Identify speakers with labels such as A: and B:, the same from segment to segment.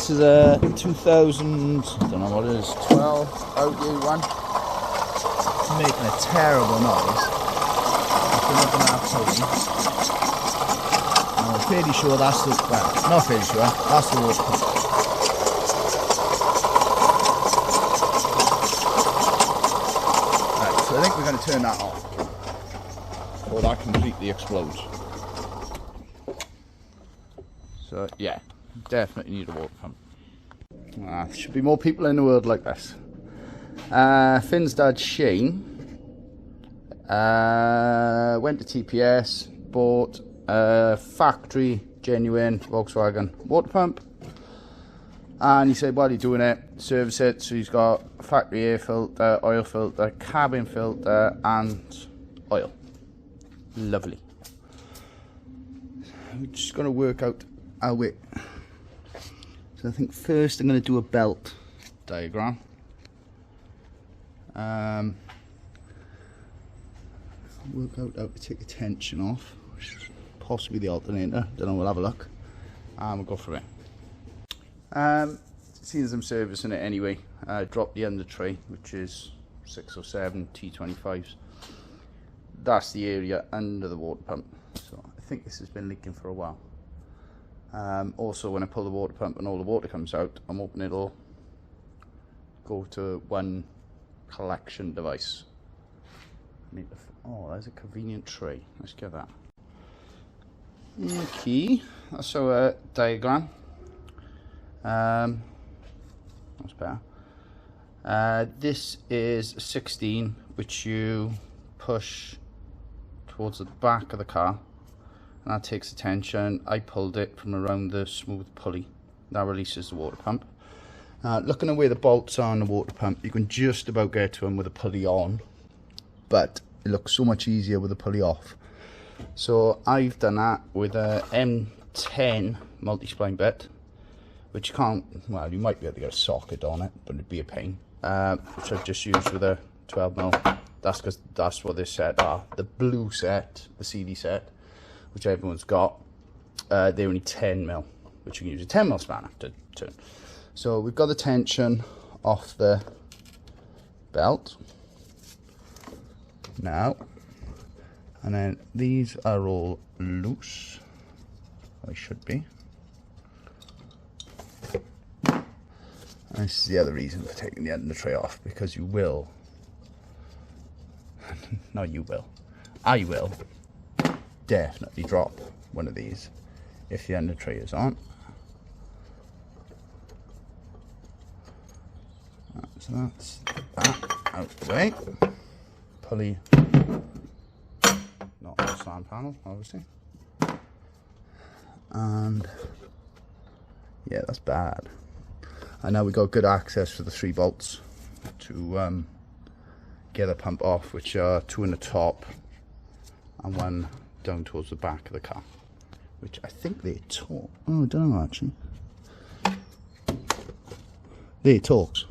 A: This is a 2000, I don't know what it is, 12 Audi A1. It's making a terrible noise. I'm fairly sure that's the, well, not fairly sure, that's the water pump. Right, so I think we're going to turn that off, or that completely explodes. So yeah, definitely need a water pump. There should be more people in the world like this. Finn's dad Shane went to TPS, bought a factory genuine Volkswagen water pump, and he said while he's doing it, service it. So he's got factory air filter, oil filter, cabin filter and oil. Lovely. We're just going to work out how it. So I think first I'm going to do a belt diagram. Work out how to take the tension off, possibly the alternator, don't know, we'll have a look and we'll go for it. Seeing as I'm servicing it anyway, I dropped the under tray, which is 6 or 7 T25s. That's the area under the water pump, so I think this has been leaking for a while. Also, when I pull the water pump and all the water comes out, I'm hoping it'll go to one collection device. Oh, there's a convenient tray. Let's get that. Okay, that's our diagram. That's better. This is 16, which you push towards the back of the car, and that takes the tension. I pulled it from around the smooth pulley. That releases the water pump. Looking at where the bolts are on the water pump, you can just about get to them with the pulley on, but it looks so much easier with the pulley off. So I've done that with a M10 multi-spline bit, which you can't, well, you might be able to get a socket on it, but it'd be a pain. Which I've just used with a 12mm. That's because that's what this set are. The blue set, the CD set, which everyone's got, they're only 10mm, which you can use a 10mm spanner to turn. So we've got the tension off the belt now, and then these are all loose. They should be. And this is the other reason for taking the under tray off, because you will, not you will, I will definitely drop one of these if the under tray is on. So that's that out the way. Pulley, not on the sand panel, obviously. And yeah, that's bad. And now we've got good access for the 3 bolts to get the pump off, which are 2 in the top and 1 down towards the back of the car, which I think they're torque. Oh, I don't know actually. They're torques.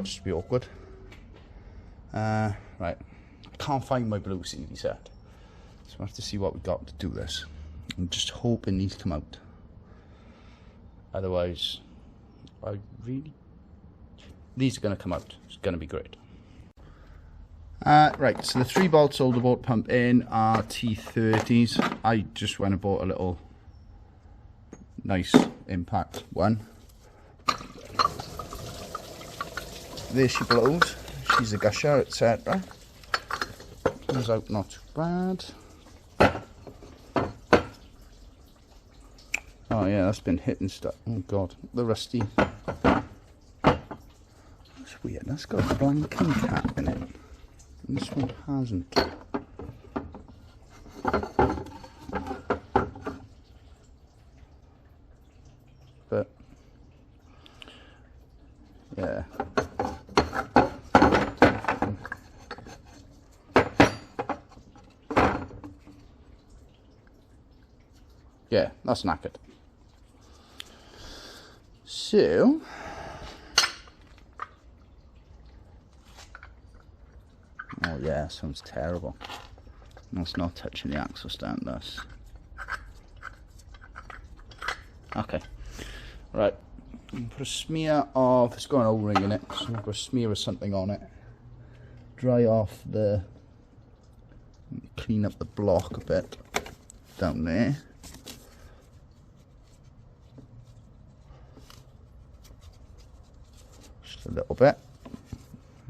A: Just be awkward. Right, I can't find my blue CD set, so I have to see what we got to do this. I'm just hoping these come out. Otherwise, these are going to come out. It's going to be great. Right, so the 3 bolts hold the water pump in are T30s. I just went and bought a little nice impact one. There she blows. She's a gusher, etc. Comes out not too bad. Oh yeah, that's been hit and stuff. Oh god, the rusty. That's weird. That's got a blanking cap in it. And this one hasn't. But yeah. Yeah, that's knackered. So oh yeah, sounds terrible. That's not touching the axle stand, that's okay. Right, Put a smear of, it's got an O-ring in it, so I'm going to put a smear of something on it. Dry off the, clean up the block a bit down there. Just a little bit.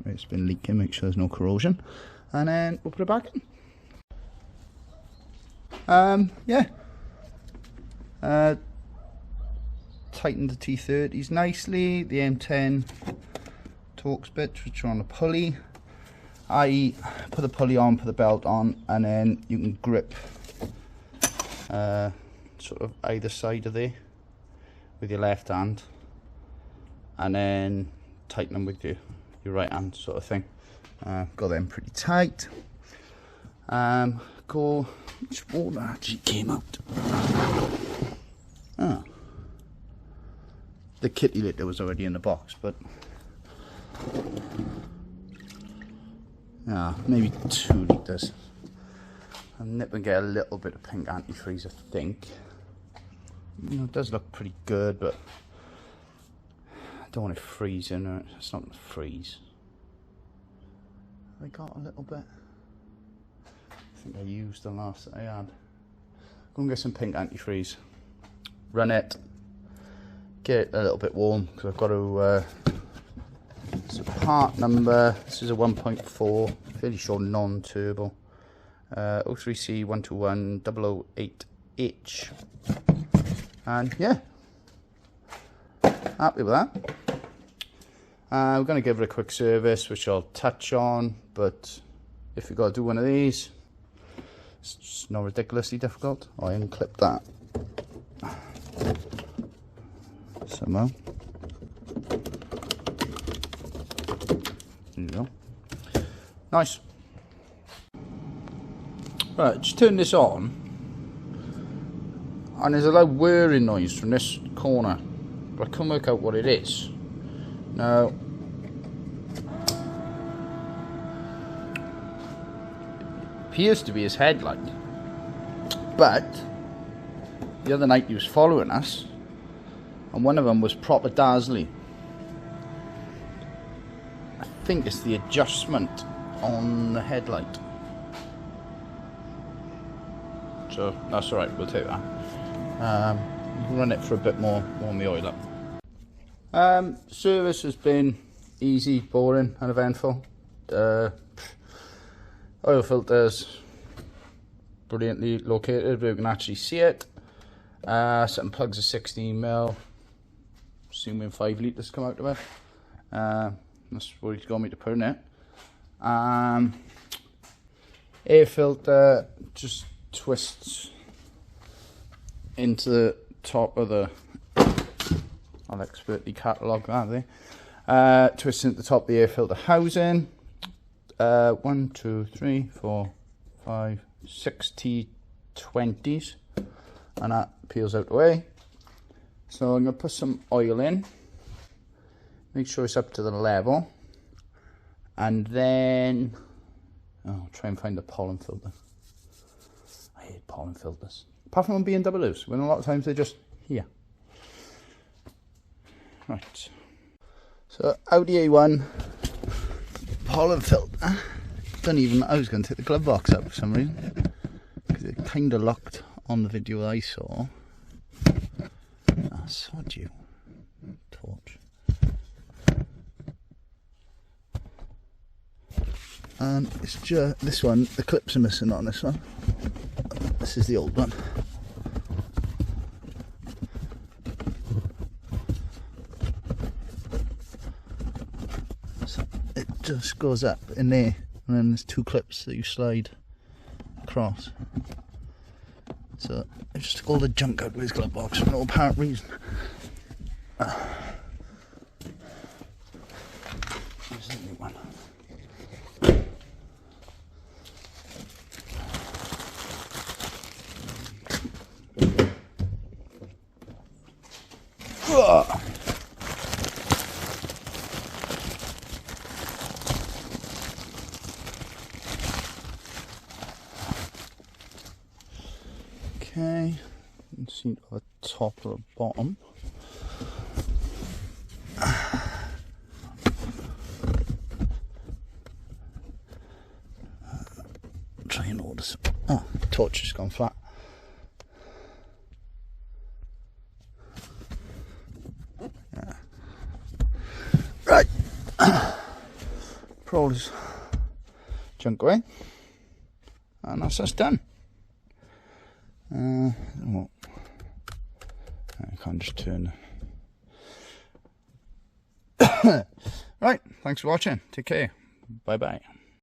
A: It's been leaking, make sure there's no corrosion. And then we'll put it back in. Yeah. Tighten the T30s nicely. The M10 Torx bits, which are on a pulley. I put the pulley on, put the belt on, and then you can grip sort of either side of there with your left hand, and then tighten them with your right hand, sort of thing. Got them pretty tight. Which water actually came out? The kitty litter was already in the box, but maybe 2 litres. I'm nipping and get a little bit of pink antifreeze, I think. You know, it does look pretty good, but I don't want it freezing, or it's not going to freeze. I got a little bit. I think I used the last that I had. Go and get some pink antifreeze. Run it. Get it a little bit warm, because I've got to, it's a part number, this is a 1.4, fairly sure non-turbo, 03C121008H, and yeah, happy with that. We're going to give it a quick service, which I'll touch on, but if you've got to do one of these, it's just not ridiculously difficult. I unclip that somehow. There you go. Nice. Right, just turn this on, and there's a loud whirring noise from this corner, but I can't work out what it is. Now, it appears to be his headlight, but the other night he was following us, and one of them was proper dazzly. I think it's the adjustment on the headlight. So that's alright, we'll take that. Run it for a bit more, warm the oil up. Service has been easy, boring, uneventful. Oil filters brilliantly located, we can actually see it. Some plugs are 16mm. Assuming 5 litres come out of it. That's what he's got me to put in it. Air filter just twists into the top of the, I'll expertly catalogue that there. Twists into the top of the air filter housing. 1, 2, 3, 4, 5, 6 T20s, and that peels out the way. So I'm going to put some oil in, make sure it's up to the level, and then try and find the pollen filter. I hate pollen filters, apart from on BMWs, when a lot of times they're just here. Right, so Audi A1 pollen filter. I was going to take the glove box out for some reason, because it kind of locked on the video I saw. Sod you, torch. And it's just this one, the clips are missing on this one. This is the old one. So it just goes up in there, and then there's 2 clips that you slide across. So I just took all the junk out of his glove box for no apparent reason. There's the new one. Okay, you can see the top or the bottom. touch, it's gone flat. Yeah. Right. Put all this junk away, and that's us done. I can't just turn. Right, thanks for watching. Take care. Bye bye.